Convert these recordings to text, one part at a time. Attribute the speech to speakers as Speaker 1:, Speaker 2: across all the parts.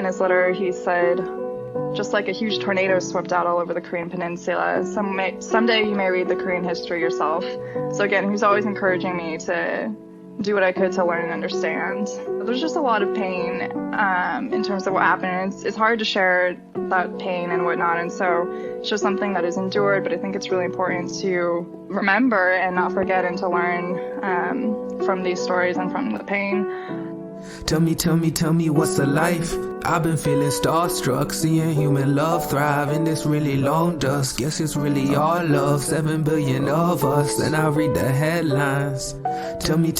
Speaker 1: in his letter, he said, just like a huge tornado swept out all over the Korean peninsula, someday you may read the Korean history yourself. So again, he was always encouraging me to do what I could to learn and understand. There's just a lot of pain in terms of what happened. It's hard to share that pain and whatnot, and so it's just something that is endured, but I think it's really important to remember and not forget and to learn from these stories and from the pain.
Speaker 2: Tell me what's the life? I've been feeling starstruck, seeing human love thrive in this really long dusk. Guess it's really all love, 7 billion of us, and I read the headlines. Tell me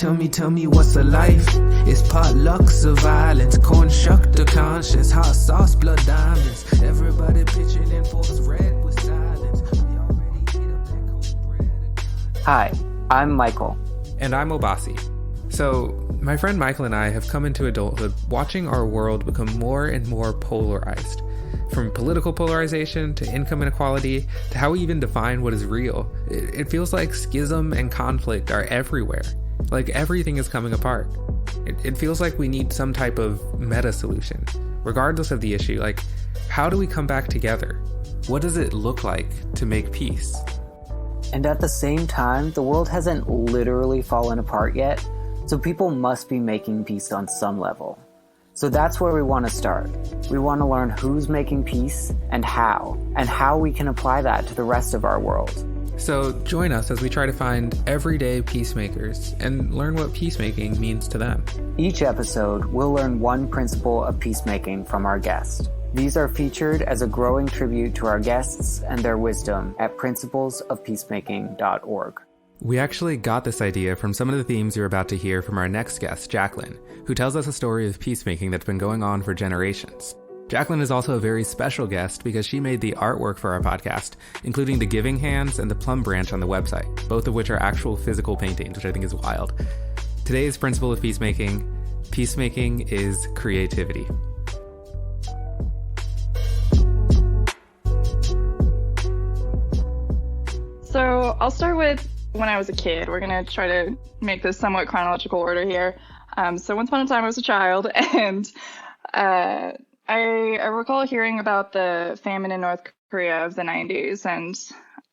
Speaker 2: what's the life? It's potlucks of violence, corn shucked to conscience, hot sauce, blood diamonds. Everybody pitching in force red with silence. We already hit up that cold bread.
Speaker 3: Hi, I'm Michael.
Speaker 4: And I'm Obasi. So, my friend Michael and I have come into adulthood watching our world become more and more polarized. From political polarization to income inequality to how we even define what is real. It feels like schism and conflict are everywhere. Like everything is coming apart. It feels like we need some type of meta solution, regardless of the issue. Like, how do we come back together? What does it look like to make peace?
Speaker 3: And at the same time, the world hasn't literally fallen apart yet. So people must be making peace on some level. So that's where we want to start. We want to learn who's making peace and how we can apply that to the rest of our world.
Speaker 4: So join us as we try to find everyday peacemakers and learn what peacemaking means to them.
Speaker 3: Each episode, we'll learn one principle of peacemaking from our guest. These are featured as a growing tribute to our guests and their wisdom at principlesofpeacemaking.org.
Speaker 4: We actually got this idea from some of the themes you're about to hear from our next guest, Jaclyn, who tells us a story of peacemaking that's been going on for generations. Jaclyn is also a very special guest because she made the artwork for our podcast, including the giving hands and the plum branch on the website, both of which are actual physical paintings, which I think is wild. Today's principle of peacemaking: peacemaking is creativity.
Speaker 1: So I'll start with when I was a kid. We're going to try to make this somewhat chronological order here. So once upon a time I was a child, and I recall hearing about the famine in North Korea of the 90s and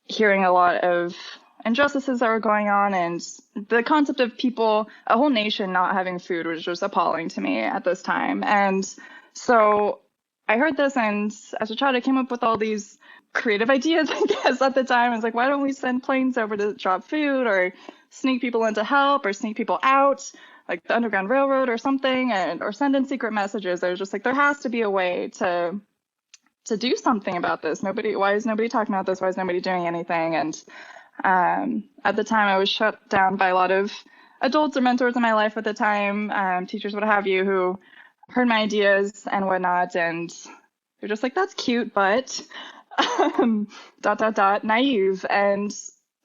Speaker 1: hearing a lot of injustices that were going on, and the concept of people, a whole nation not having food was just appalling to me at this time. And so I heard this, and as a child I came up with all these creative ideas, I guess, at the time. I was like, why don't we send planes over to drop food, or sneak people in to help, or sneak people out, like the Underground Railroad or something, or send in secret messages. I was just like, there has to be a way to do something about this. Why is nobody talking about this? Why is nobody doing anything? And at the time, I was shut down by a lot of adults or mentors in my life at the time, teachers, what have you, who heard my ideas and whatnot, and they're just like, that's cute, but naive. And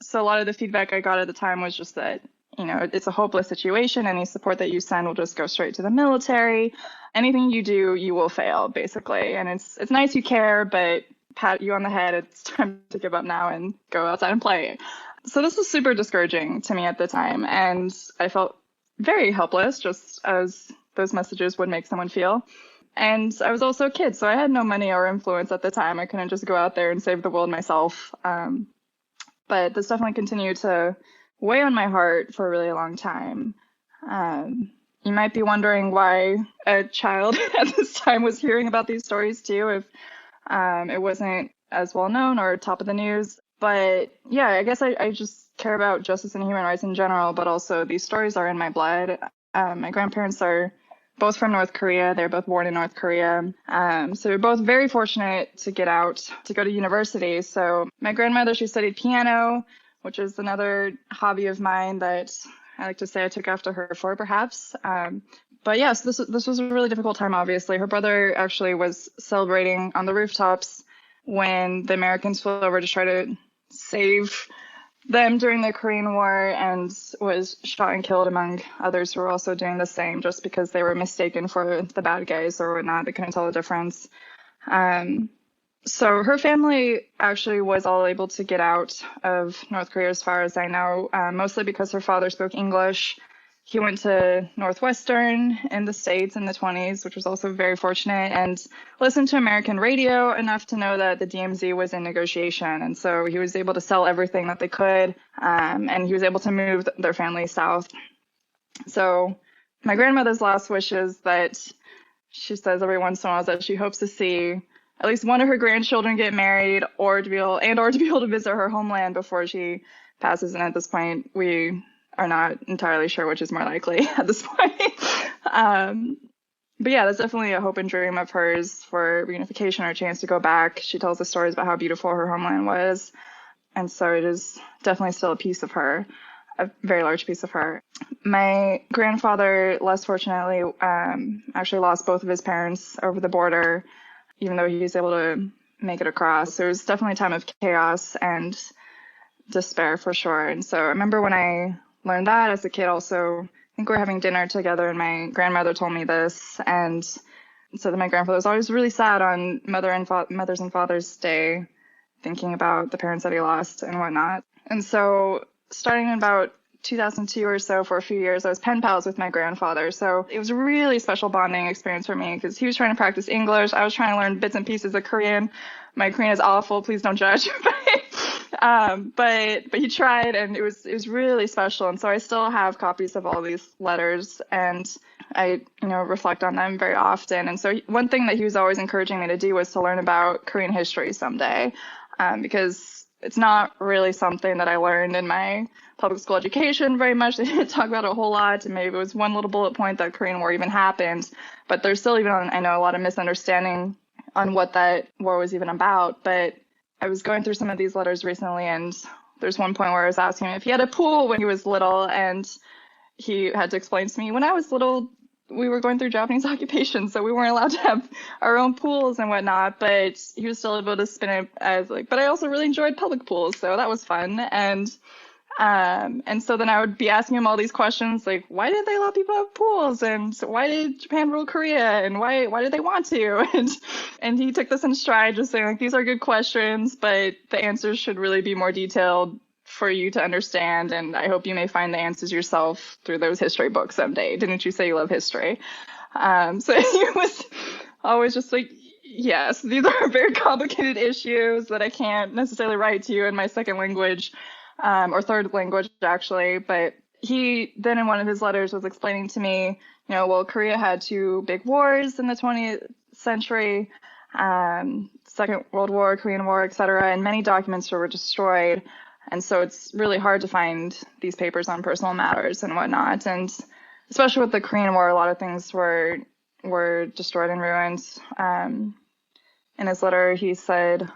Speaker 1: so a lot of the feedback I got at the time was just that, it's a hopeless situation. Any support that you send will just go straight to the military. Anything you do, you will fail, basically. And it's nice you care, but pat you on the head, it's time to give up now and go outside and play. So this was super discouraging to me at the time, and I felt very helpless, just as those messages would make someone feel. And I was also a kid, so I had no money or influence at the time. I couldn't just go out there and save the world myself. But this definitely continued to weigh on my heart for a really long time. You might be wondering why a child at this time was hearing about these stories too, if it wasn't as well known or top of the news. But yeah, I guess I just care about justice and human rights in general, but also these stories are in my blood. My grandparents are both from North Korea. They're both born in North Korea. So we're both very fortunate to get out to go to university. So my grandmother, she studied piano, which is another hobby of mine that I like to say I took after her for, perhaps. But yes, this was a really difficult time, obviously. Her brother actually was celebrating on the rooftops when the Americans flew over to try to save them during the Korean War, and was shot and killed, among others who were also doing the same, just because they were mistaken for the bad guys or whatnot. They couldn't tell the difference. So her family actually was all able to get out of North Korea, as far as I know, mostly because her father spoke English, he went to Northwestern in the States in the 20s, which was also very fortunate, and listened to American radio enough to know that the DMZ was in negotiation. And so he was able to sell everything that they could, and he was able to move their family south. So my grandmother's last wish is that she says every once in a while that she hopes to see at least one of her grandchildren get married or to be able to visit her homeland before she passes. And at this point, we are not entirely sure which is more likely at this point. But yeah, that's definitely a hope and dream of hers for reunification or a chance to go back. She tells the stories about how beautiful her homeland was. And so it is definitely still a piece of her, a very large piece of her. My grandfather, less fortunately, actually lost both of his parents over the border, even though he was able to make it across. So it was definitely a time of chaos and despair for sure. And so I remember when I learned that as a kid also, I think we were having dinner together and my grandmother told me this. And so that my grandfather was always really sad on Mother's and Father's Day, thinking about the parents that he lost and whatnot. And so starting in about 2002 or so, for a few years, I was pen pals with my grandfather. So it was a really special bonding experience for me because he was trying to practice English. I was trying to learn bits and pieces of Korean. My Korean is awful. Please don't judge. But he tried, and it was really special. And so I still have copies of all these letters, and I reflect on them very often. And so one thing that he was always encouraging me to do was to learn about Korean history someday, because it's not really something that I learned in my public school education very much. They didn't talk about it a whole lot, and maybe it was one little bullet point that Korean War even happened. But there's still I know a lot of misunderstanding on what that war was even about. But I was going through some of these letters recently, and there's one point where I was asking him if he had a pool when he was little, and he had to explain to me, when I was little, we were going through Japanese occupation, so we weren't allowed to have our own pools and whatnot, but he was still able to spin it as but I also really enjoyed public pools, so that was fun. And so then I would be asking him all these questions, like, why did they let people have pools? And why did Japan rule Korea? And why did they want to? And he took this in stride, just saying, these are good questions, but the answers should really be more detailed for you to understand. And I hope you may find the answers yourself through those history books someday. Didn't you say you love history? So he was always just like, yes, these are very complicated issues that I can't necessarily write to you in my second language. Or third language, actually. But he then in one of his letters was explaining to me, Korea had two big wars in the 20th century, Second World War, Korean War, etc., and many documents were destroyed. And so it's really hard to find these papers on personal matters and whatnot. And especially with the Korean War, a lot of things were destroyed and ruined. In his letter, he said,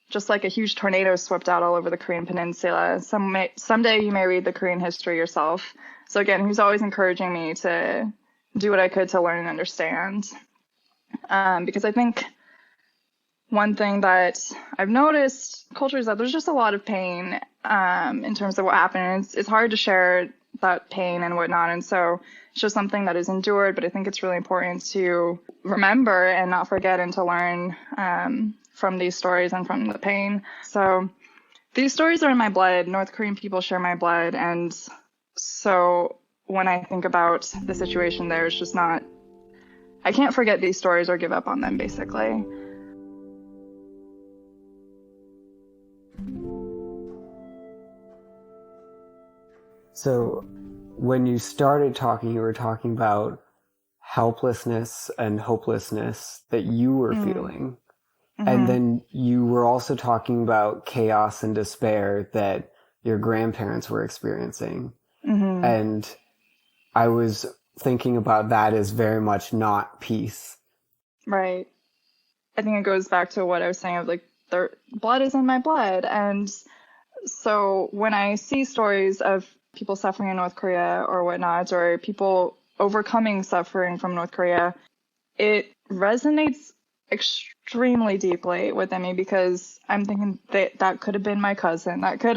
Speaker 1: just like a huge tornado swept out all over the Korean peninsula, someday you may read the Korean history yourself. So again, he was always encouraging me to do what I could to learn and understand. Because I think one thing that I've noticed culture is that there's just a lot of pain in terms of what happened. It's hard to share that pain and whatnot. And so it's just something that is endured, but I think it's really important to remember and not forget and to learn from these stories and from the pain. So these stories are in my blood. North Korean people share my blood. And so when I think about the situation there, it's just not, I can't forget these stories or give up on them, basically.
Speaker 3: So when you started talking, you were talking about helplessness and hopelessness that you were feeling. Mm-hmm. And then you were also talking about chaos and despair that your grandparents were experiencing. Mm-hmm. And I was thinking about that as very much not peace. Right.
Speaker 1: I think it goes back to what I was saying of their blood is in my blood. And so when I see stories of people suffering in North Korea or whatnot, or people overcoming suffering from North Korea, it resonates extremely deeply within me, because I'm thinking that could have been my cousin, that could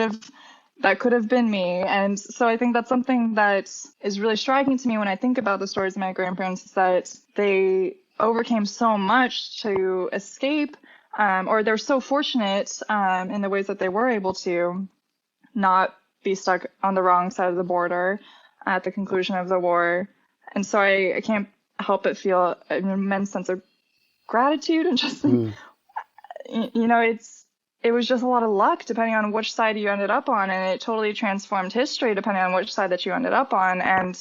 Speaker 1: have been me. And so I think that's something that is really striking to me when I think about the stories of my grandparents, is that they overcame so much to escape, or they're so fortunate in the ways that they were able to not be stuck on the wrong side of the border, at the conclusion of the war. And so I can't help but feel an immense sense of gratitude and just, it was just a lot of luck depending on which side you ended up on. And it totally transformed history depending on which side that you ended up on. And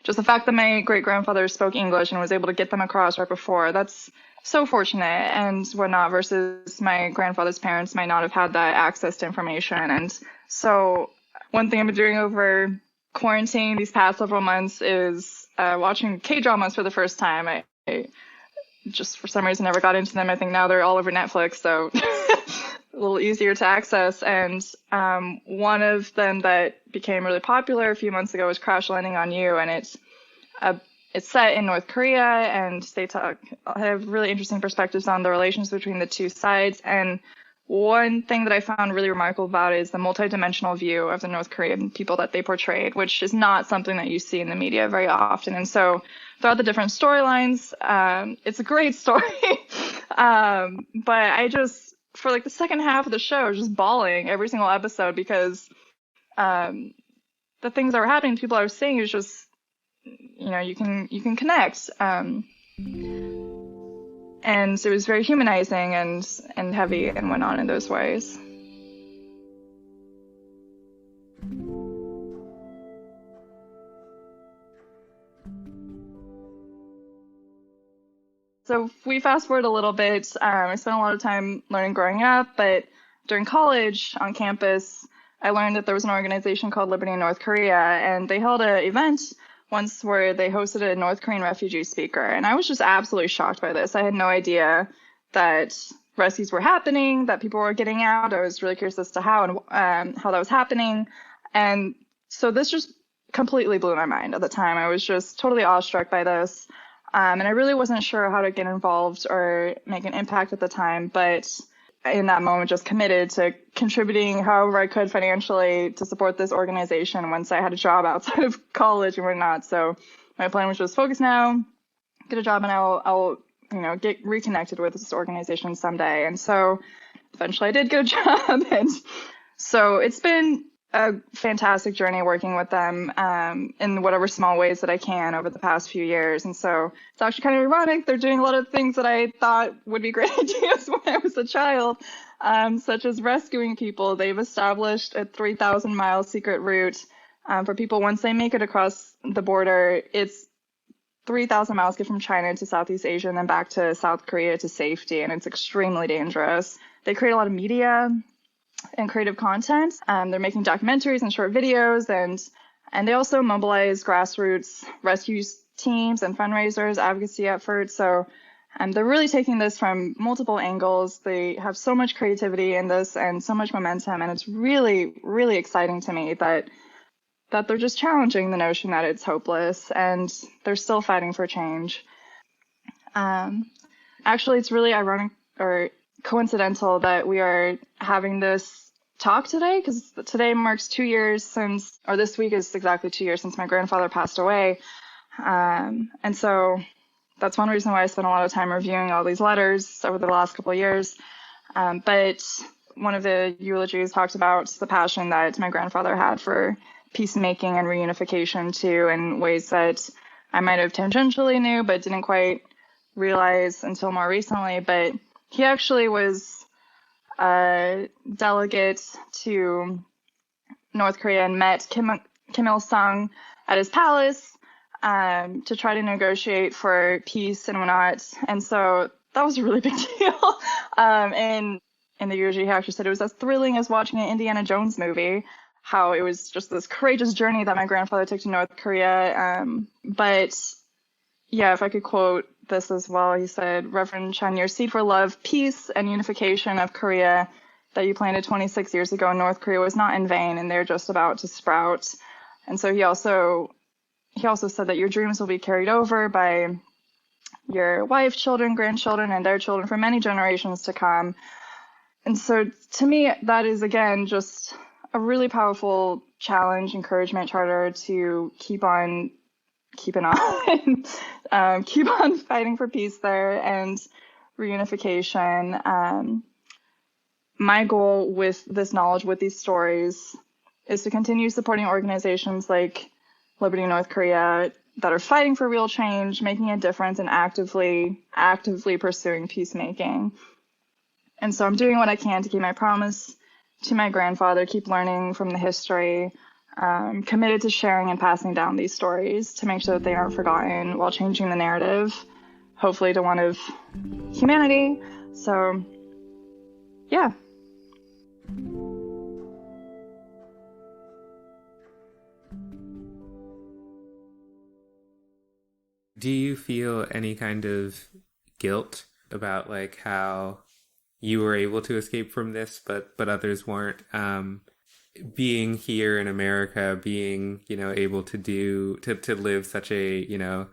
Speaker 1: just the fact that my great-grandfather spoke English and was able to get them across right before, that's so fortunate and whatnot, versus my grandfather's parents might not have had that access to information. And so one thing I've been doing over quarantine these past several months is watching K-dramas for the first time. I just for some reason never got into them. I think now they're all over Netflix, so a little easier to access. And one of them that became really popular a few months ago was Crash Landing on You, and it's set in North Korea, and they have really interesting perspectives on the relations between the two sides. And one thing that I found really remarkable about it is the multidimensional view of the North Korean people that they portrayed, which is not something that you see in the media very often. And so throughout the different storylines, it's a great story. But I just, for like the second half of the show, I was just bawling every single episode because the things that were happening to people I was seeing is just, you can connect. And it was very humanizing and heavy and went on in those ways. So if we fast forward a little bit, I spent a lot of time learning growing up, but during college on campus, I learned that there was an organization called Liberty in North Korea, and they held an event once where they hosted a North Korean refugee speaker. And I was just absolutely shocked by this. I had no idea that rescues were happening, that people were getting out. I was really curious as to how that was happening. And so this just completely blew my mind at the time. I was just totally awestruck by this. And I really wasn't sure how to get involved or make an impact at the time. But in that moment, just committed to contributing however I could financially to support this organization once I had a job outside of college and whatnot. So my plan was just focus now, get a job, and I'll get reconnected with this organization someday. And so eventually I did get a job. And so it's been a fantastic journey working with them in whatever small ways that I can over the past few years. And so it's actually kind of ironic. They're doing a lot of things that I thought would be great ideas when I was a child, such as rescuing people. They've established a 3,000-mile secret route for people once they make it across the border. It's 3,000 miles get from China to Southeast Asia and then back to South Korea to safety, and it's extremely dangerous. They create a lot of media and creative content. They're making documentaries and short videos, and they also mobilize grassroots rescue teams and fundraisers, advocacy efforts. So they're really taking this from multiple angles. They have so much creativity in this and so much momentum, and it's really, really exciting to me that they're just challenging the notion that it's hopeless, and they're still fighting for change. Actually, it's really ironic or coincidental that we are having this talk today, because today marks 2 years since, or this week is exactly 2 years since my grandfather passed away. And so that's one reason why I spent a lot of time reviewing all these letters over the last couple of years. But one of the eulogies talked about the passion that my grandfather had for peacemaking and reunification too, in ways that I might have tangentially knew but didn't quite realize until more recently. But he actually was a delegate to North Korea and met Kim Il-sung at his palace to try to negotiate for peace and whatnot. And so that was a really big deal. And in the eulogy, he actually said it was as thrilling as watching an Indiana Jones movie, how it was just this courageous journey that my grandfather took to North Korea. But yeah, if I could quote this as well, he said, "Reverend Chen, your seed for love, peace, and unification of Korea that you planted 26 years ago in North Korea was not in vain, and they're just about to sprout." And so he also said that your dreams will be carried over by your wife, children, grandchildren, and their children for many generations to come. And so to me, that is, again, just a really powerful challenge, encouragement charter to keep on keeping on, keep on fighting for peace there and reunification. My goal with this knowledge, with these stories, is to continue supporting organizations like Liberty North Korea that are fighting for real change, making a difference, and actively pursuing peacemaking. And so I'm doing what I can to keep my promise to my grandfather, keep learning from the history, committed to sharing and passing down these stories to make sure that they aren't forgotten while changing the narrative, hopefully to one of humanity. So, yeah.
Speaker 4: Do you feel any kind of guilt about like how you were able to escape from this, but others weren't? Being here in America, being, you know, able to live such a, you know,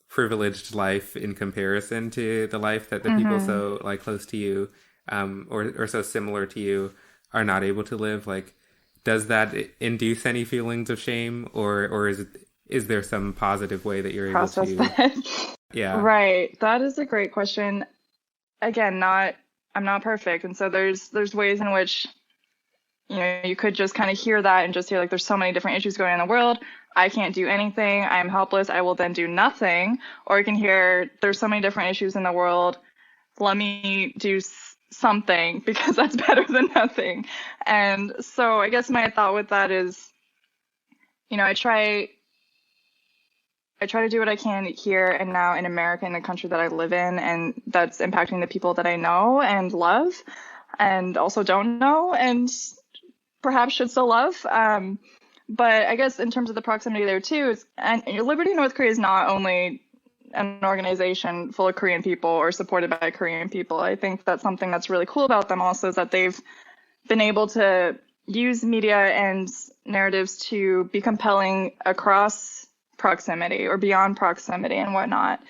Speaker 4: privileged life in comparison to the life that the people so like close to you, or so similar to you are not able to live. Like, does that induce any feelings of shame, or is there some positive way that you're able
Speaker 1: Process
Speaker 4: to?
Speaker 1: That.
Speaker 4: Yeah.
Speaker 1: Right. That is a great question. Again, I'm not perfect. And so there's ways in which, you know, you could just kind of hear that and just hear like there's so many different issues going on in the world. I can't do anything. I'm helpless. I will then do nothing. Or you can hear there's so many different issues in the world. Let me do something because that's better than nothing. And so I guess my thought with that is, you know, I try to do what I can here and now in America, in the country that I live in, and that's impacting the people that I know and love and also don't know and perhaps should still love. But I guess in terms of the proximity there too, and Liberty North Korea is not only an organization full of Korean people or supported by Korean people. I think that's something that's really cool about them also, is that they've been able to use media and narratives to be compelling across proximity or beyond proximity and whatnot.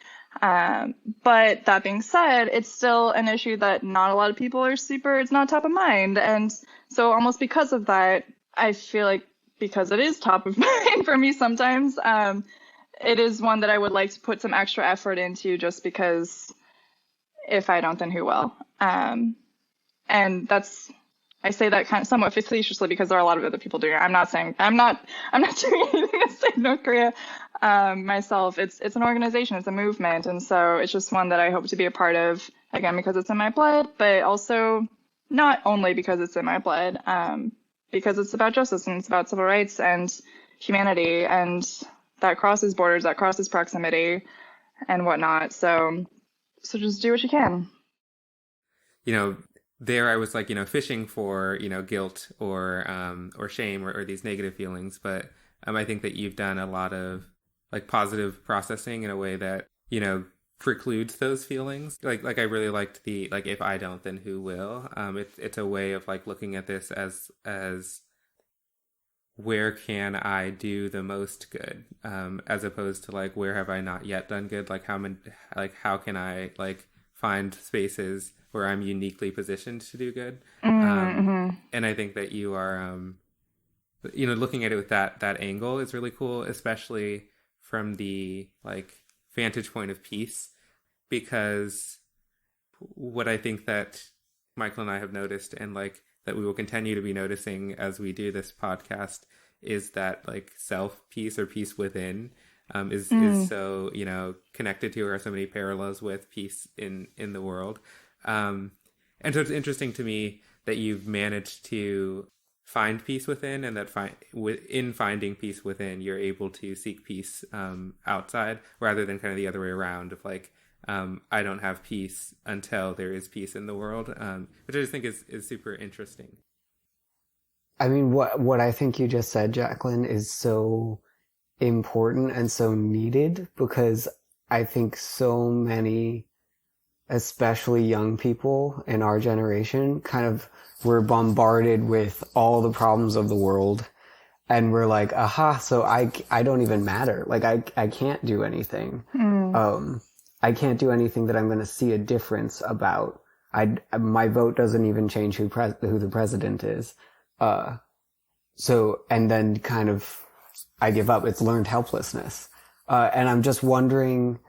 Speaker 1: But that being said, it's still an issue that not a lot of people it's not top of mind. And so almost because of that, I feel like because it is top of mind for me sometimes, it is one that I would like to put some extra effort into, just because if I don't, then who will? And I say that kind of somewhat facetiously because there are a lot of other people doing it. I'm not doing anything to save North Korea myself. It's an organization, it's a movement, and so it's just one that I hope to be a part of, again, because it's in my blood, but also not only because it's in my blood, because it's about justice and it's about civil rights and humanity, and that crosses borders, that crosses proximity and whatnot. So just do what you can.
Speaker 4: You know, there I was like, you know, fishing for, you know, guilt or shame or these negative feelings. But I think that you've done a lot of like positive processing in a way that, you know, precludes those feelings. Like I really liked the, like, if I don't, then who will? It's a way of like looking at this as where can I do the most good, as opposed to like, where have I not yet done good? Like how can I like find spaces where I'm uniquely positioned to do good. And I think that you are, you know, looking at it with that angle is really cool, especially from the like vantage point of peace, because what I think that Michael and I have noticed, and like that we will continue to be noticing as we do this podcast, is that like self peace or peace within is so, you know, connected to, or so many parallels with peace in the world. And so it's interesting to me that you've managed to find peace within, and that in finding peace within, you're able to seek peace outside, rather than kind of the other way around of like, I don't have peace until there is peace in the world, which I just think is super interesting.
Speaker 3: I mean, what I think you just said, Jaclyn, is so important and so needed, because I think so many, especially young people in our generation, kind of were bombarded with all the problems of the world, and we're like, aha, so I don't even matter. Like I can't do anything. I can't do anything that I'm going to see a difference about. My vote doesn't even change who the president is. So, and then kind of I give up. It's learned helplessness. And I'm just wondering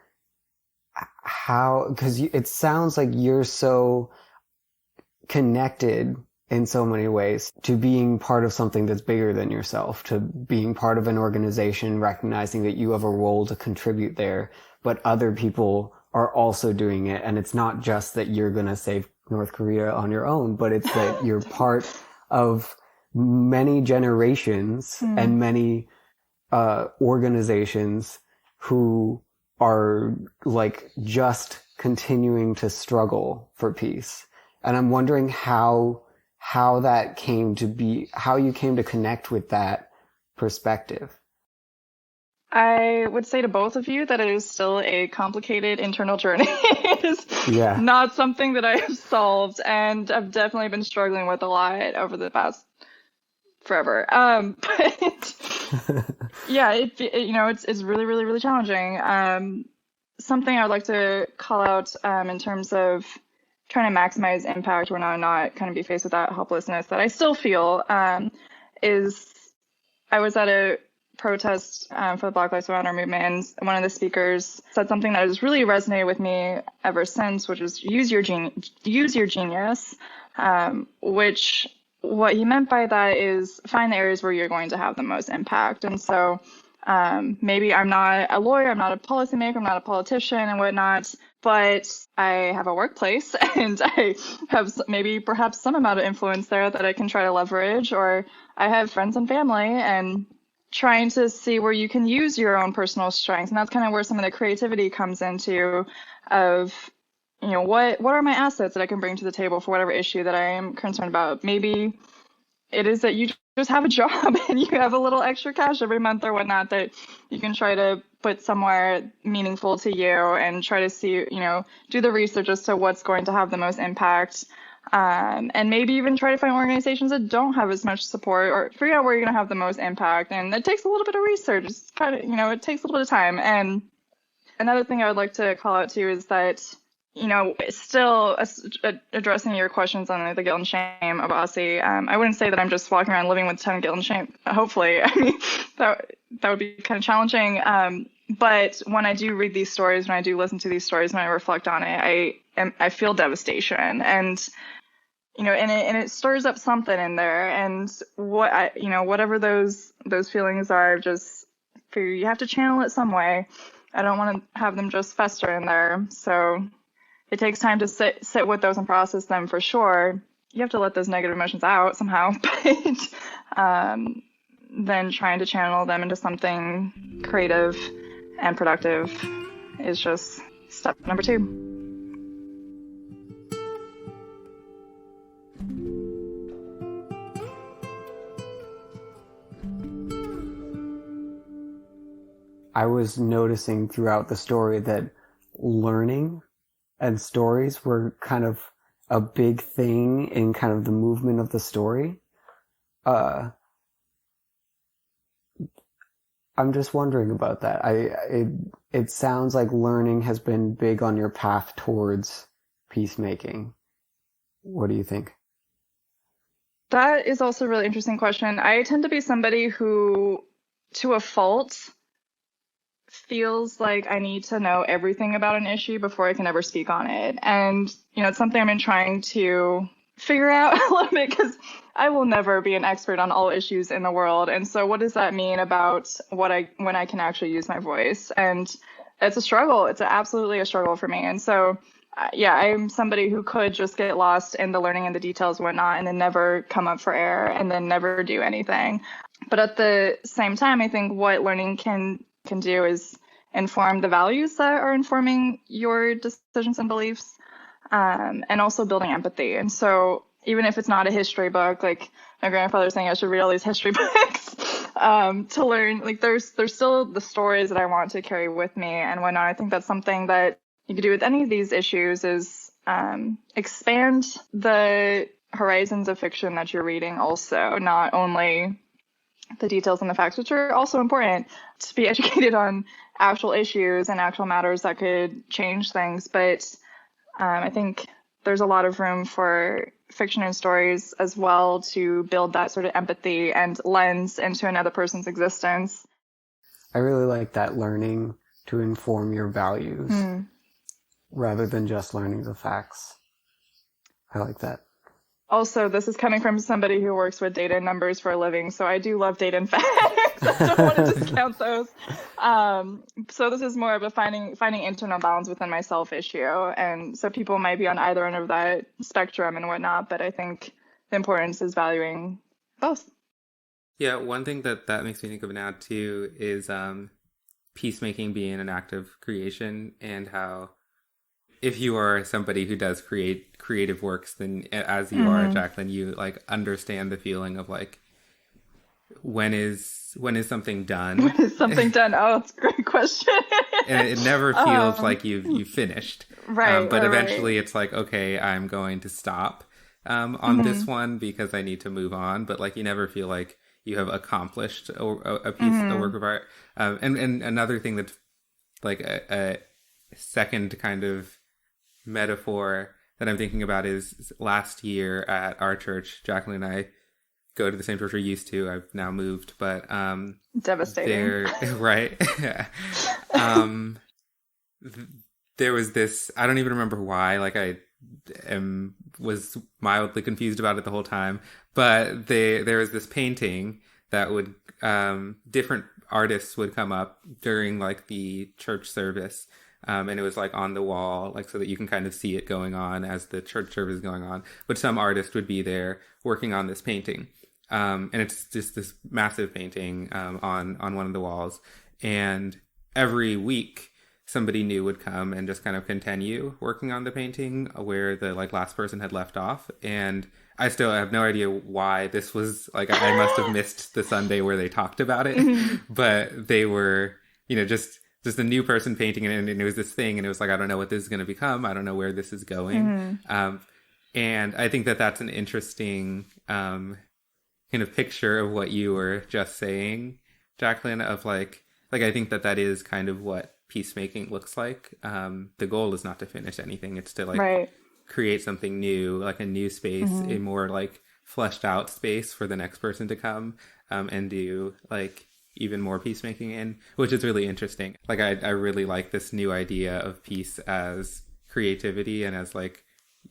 Speaker 3: how, because it sounds like you're so connected in so many ways, to being part of something that's bigger than yourself, to being part of an organization, recognizing that you have a role to contribute there, but other people are also doing it. And it's not just that you're going to save North Korea on your own, but it's that you're part of many generations and many organizations who are like just continuing to struggle for peace. And I'm wondering how that came to be, how you came to connect with that perspective.
Speaker 1: I would say to both of you that it is still a complicated internal journey. It is not something that I have solved, and I've definitely been struggling with a lot over the past forever. But yeah, it's really, really, really challenging. Something I'd like to call out in terms of trying to maximize impact when I'm not kind of be faced with that helplessness that I still feel is I was at a protest for the Black Lives Matter movement, and one of the speakers said something that has really resonated with me ever since, which is use your genius, which what he meant by that is find the areas where you're going to have the most impact. And so maybe I'm not a lawyer, I'm not a policymaker, I'm not a politician and whatnot, but I have a workplace and I have perhaps some amount of influence there that I can try to leverage, or I have friends and family, and trying to see where you can use your own personal strengths. And that's kind of where some of the creativity comes into of, what are my assets that I can bring to the table for whatever issue that I am concerned about. Maybe it is that you just have a job and you have a little extra cash every month or whatnot that you can try to put somewhere meaningful to you and try to see, do the research as to what's going to have the most impact. And maybe even try to find organizations that don't have as much support, or figure out where you're going to have the most impact. And it takes a little bit of research. It's kind of, it takes a little bit of time. And another thing I would like to call out too is that, still addressing your questions on the guilt and shame of Aussie, I wouldn't say that I'm just walking around living with a ton of guilt and shame. Hopefully, I mean, that would be kind of challenging. But when I do read these stories, when I do listen to these stories, when I reflect on it, I feel devastation, and and it stirs up something in there. And whatever those feelings are, just figure you have to channel it some way. I don't want to have them just fester in there. So it takes time to sit with those and process them, for sure. You have to let those negative emotions out somehow, but then trying to channel them into something creative and productive is just step number 2.
Speaker 3: I was noticing throughout the story that learning and stories were kind of a big thing in kind of the movement of the story. I'm just wondering about that. It sounds like learning has been big on your path towards peacemaking. What do you think?
Speaker 1: That is also a really interesting question. I tend to be somebody who, to a fault, feels like I need to know everything about an issue before I can ever speak on it. And, it's something I've been trying to figure out a little bit, because I will never be an expert on all issues in the world. And so what does that mean about when I can actually use my voice? And it's a struggle. It's absolutely a struggle for me. And so, I'm somebody who could just get lost in the learning and the details and whatnot, and then never come up for air, and then never do anything. But at the same time, I think what learning can do is inform the values that are informing your decisions and beliefs, and also building empathy. And so even if it's not a history book, like my grandfather saying I should read all these history books to learn, like there's still the stories that I want to carry with me and whatnot. I think that's something that you could do with any of these issues is expand the horizons of fiction that you're reading also, not only the details and the facts, which are also important to be educated on actual issues and actual matters that could change things. But I think there's a lot of room for fiction and stories as well to build that sort of empathy and lens into another person's existence.
Speaker 3: I really like that, learning to inform your values rather than just learning the facts. I like that.
Speaker 1: Also, this is coming from somebody who works with data and numbers for a living, so I do love data and facts. I don't want to discount those. So this is more of a finding internal balance within myself issue, and so people might be on either end of that spectrum and whatnot. But I think the importance is valuing both.
Speaker 4: Yeah, one thing that makes me think of now too is peacemaking being an act of creation, and how if you are somebody who does create creative works, then as you are, Jaclyn, you like understand the feeling of like when is something done?
Speaker 1: When is something done? Oh, that's a great question.
Speaker 4: And it never feels like you've finished.
Speaker 1: Right.
Speaker 4: But
Speaker 1: right,
Speaker 4: eventually
Speaker 1: right.
Speaker 4: it's like, okay, I'm going to stop on this one because I need to move on. But like you never feel like you have accomplished a piece, a work of art. And another thing that's like a second kind of metaphor that I'm thinking about is last year at our church, Jaclyn and I go to the same church we used to. I've now moved, but
Speaker 1: Devastating.
Speaker 4: Right. There was this, I don't even remember why, like I was mildly confused about it the whole time, but there was this painting that would different artists would come up during like the church service. And it was like on the wall, like so that you can kind of see it going on as the church service is going on. But some artist would be there working on this painting. And it's just this massive painting on one of the walls. And every week, somebody new would come and just kind of continue working on the painting where the like last person had left off. And I still have no idea why this was like, I must have missed the Sunday where they talked about it. But they were, just a new person painting it, and it was this thing, and it was like, I don't know what this is going to become. I don't know where this is going. And I think that that's an interesting kind of picture of what you were just saying, Jaclyn, of like I think that is kind of what peacemaking looks like. The goal is not to finish anything. It's to like create something new, like a new space, a more like fleshed out space for the next person to come and do like even more peacemaking in, which is really interesting. Like I really like this new idea of peace as creativity and as like,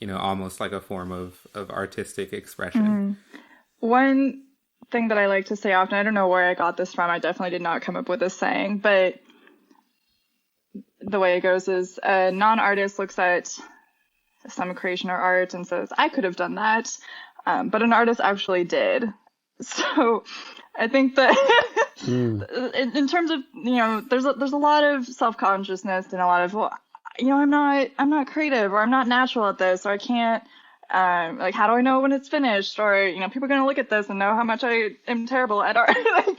Speaker 4: almost like a form of artistic expression.
Speaker 1: One thing that I like to say often, I don't know where I got this from, I definitely did not come up with this saying, but the way it goes is a non-artist looks at some creation or art and says, I could have done that, but an artist actually did. So I think that in terms of, there's a lot of self-consciousness and a lot of, I'm not creative, or I'm not natural at this, or I can't, like, how do I know when it's finished? Or, people are going to look at this and know how much I am terrible at art. Like,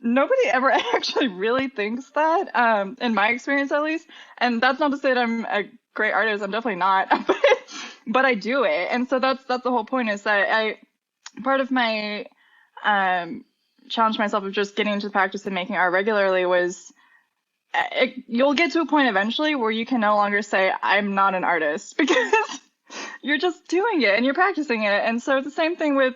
Speaker 1: nobody ever actually really thinks that, in my experience at least. And that's not to say that I'm a great artist. I'm definitely not, but I do it. And so that's the whole point, is that part of my, challenge myself of just getting into the practice of making art regularly was you'll get to a point eventually where you can no longer say I'm not an artist, because you're just doing it and you're practicing it. And so the same thing with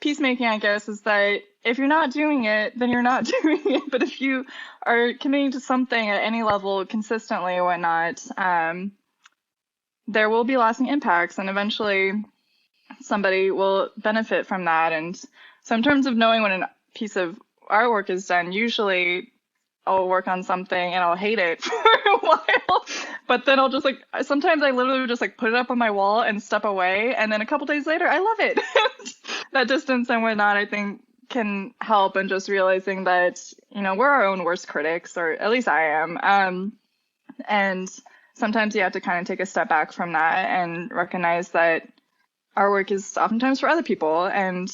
Speaker 1: peacemaking, I guess, is that if you're not doing it, then you're not doing it. But if you are committing to something at any level consistently or whatnot, there will be lasting impacts, and eventually somebody will benefit from that. And so in terms of knowing when a piece of artwork is done, usually I'll work on something and I'll hate it for a while, but then I'll just sometimes I literally just put it up on my wall and step away. And then a couple days later, I love it. That distance and whatnot, I think, can help. And just realizing that, we're our own worst critics, or at least I am. And sometimes you have to kind of take a step back from that and recognize that our work is oftentimes for other people, and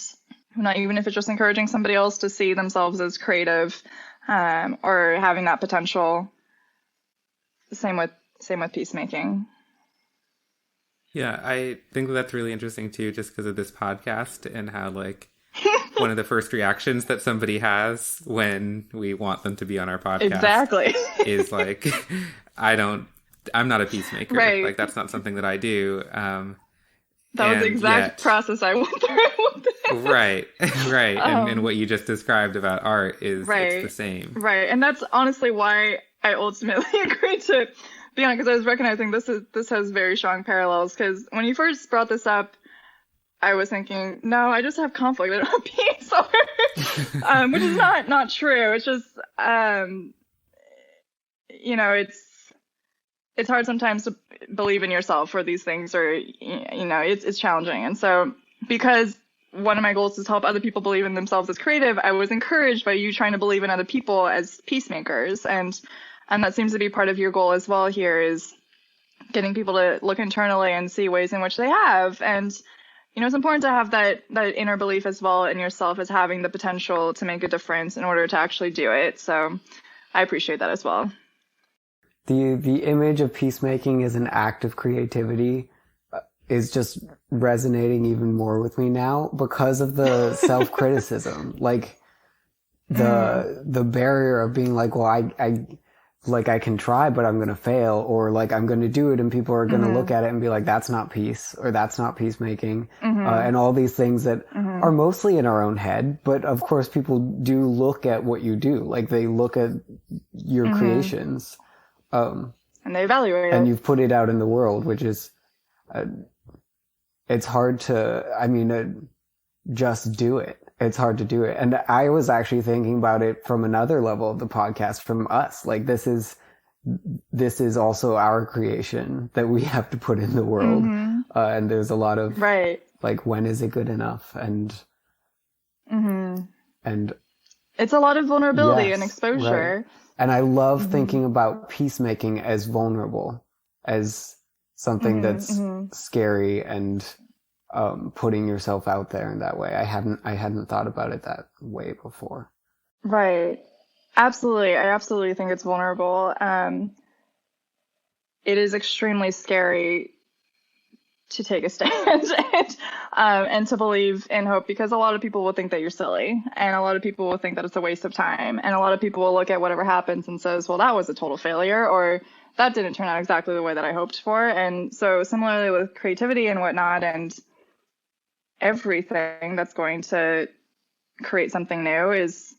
Speaker 1: not even if it's just encouraging somebody else to see themselves as creative, or having that potential. Same with peacemaking.
Speaker 4: Yeah, I think that's really interesting too, just because of this podcast and how one of the first reactions that somebody has when we want them to be on our podcast
Speaker 1: exactly
Speaker 4: is I'm not a peacemaker.
Speaker 1: Right.
Speaker 4: Like that's not something that I do.
Speaker 1: That was the exact process I went through.
Speaker 4: Right. And what you just described about art is it's the same.
Speaker 1: Right. And that's honestly why I ultimately agreed to be on it, because I was recognizing this has very strong parallels. Because when you first brought this up, I was thinking, no, I just have conflict. I don't have peace, which is not true. It's just, it's hard sometimes to believe in yourself for these things, or, it's challenging. And so because one of my goals is to help other people believe in themselves as creative, I was encouraged by you trying to believe in other people as peacemakers. And that seems to be part of your goal as well here, is getting people to look internally and see ways in which they have. And it's important to have that inner belief as well in yourself as having the potential to make a difference in order to actually do it. So I appreciate that as well.
Speaker 3: The image of peacemaking as an act of creativity is just resonating even more with me now because of the self-criticism. Like the barrier of being like, well, I can try, but I'm going to fail, or like I'm going to do it and people are going to look at it and be like, that's not peace, or that's not peacemaking. And all these things that are mostly in our own head. But of course, people do look at what you do. Like they look at your creations.
Speaker 1: And they evaluate it.
Speaker 3: And you've put it out in the world, which is, it's hard to, just do it. It's hard to do it. And I was actually thinking about it from another level of the podcast, from us. Like this is also our creation that we have to put in the world. And there's a lot of, like, when is it good enough? And
Speaker 1: it's a lot of vulnerability and exposure.
Speaker 3: Right. And I love thinking about peacemaking as vulnerable, as something that's scary, and putting yourself out there in that way. I hadn't thought about it that way before.
Speaker 1: Right. Absolutely. I absolutely think it's vulnerable. It is extremely scary to take a stand and to believe in hope, because a lot of people will think that you're silly, and a lot of people will think that it's a waste of time, and a lot of people will look at whatever happens and says, well, that was a total failure, or that didn't turn out exactly the way that I hoped for. And so similarly with creativity and whatnot, and everything that's going to create something new, is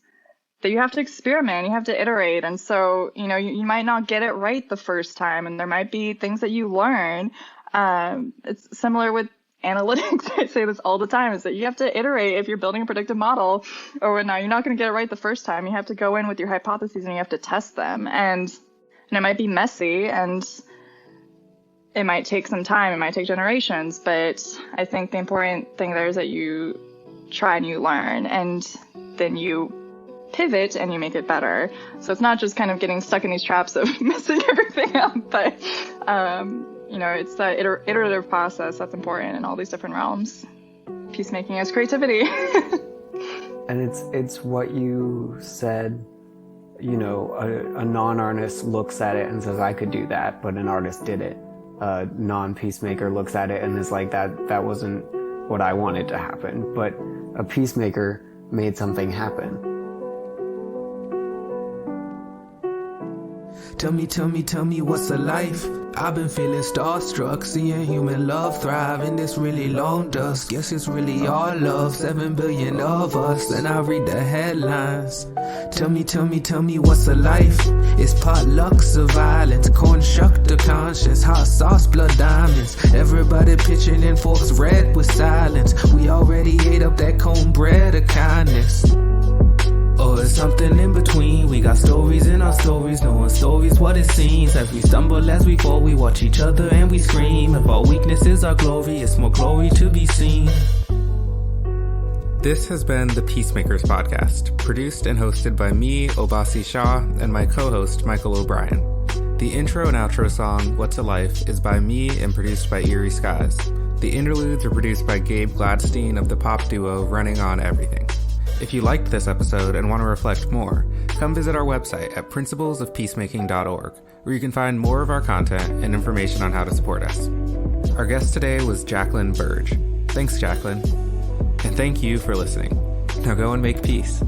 Speaker 1: that you have to experiment, you have to iterate. And so, you might not get it right the first time, and there might be things that you learn. It's similar with analytics. I say this all the time, is that you have to iterate. If you're building a predictive model or whatnot, you're not going to get it right the first time. You have to go in with your hypotheses and you have to test them. And it might be messy, and it might take some time. It might take generations. But I think the important thing there is that you try and you learn, and then you pivot and you make it better. So it's not just kind of getting stuck in these traps of messing everything up, but it's that iterative process that's important in all these different realms. Peacemaking is creativity.
Speaker 3: And it's what you said, a non-artist looks at it and says, I could do that, but an artist did it. A non-peacemaker looks at it and is like, that wasn't what I wanted to happen. But a peacemaker made something happen.
Speaker 2: Tell me what's a life? I've been feeling starstruck, seeing human love thrive in this really long dusk. Guess it's really all love, 7 billion of us, and I read the headlines. Tell me what's a life? It's potlucks of violence, corn shucked to conscience, hot sauce, blood diamonds. Everybody pitching in forks red with silence. We already ate up that cornbread of kindness. Or it's something in between. We got stories in our stories, knowing stories what it seems. As we stumble, as we fall, we watch each other and we scream. If our weakness is our glory, it's more glory to be seen.
Speaker 4: This has been the Peacemakers podcast, produced and hosted by me, Obasi Shah, and my co-host, Michael O'Brien. The intro and outro song, What's a Life, is by me and produced by Eerie Skies. The interludes are produced by Gabe Gladstein of the pop duo Running On Everything. If you liked this episode and want to reflect more, come visit our website at principlesofpeacemaking.org, where you can find more of our content and information on how to support us. Our guest today was Jaclyn Burge. Thanks, Jaclyn. And thank you for listening. Now go and make peace.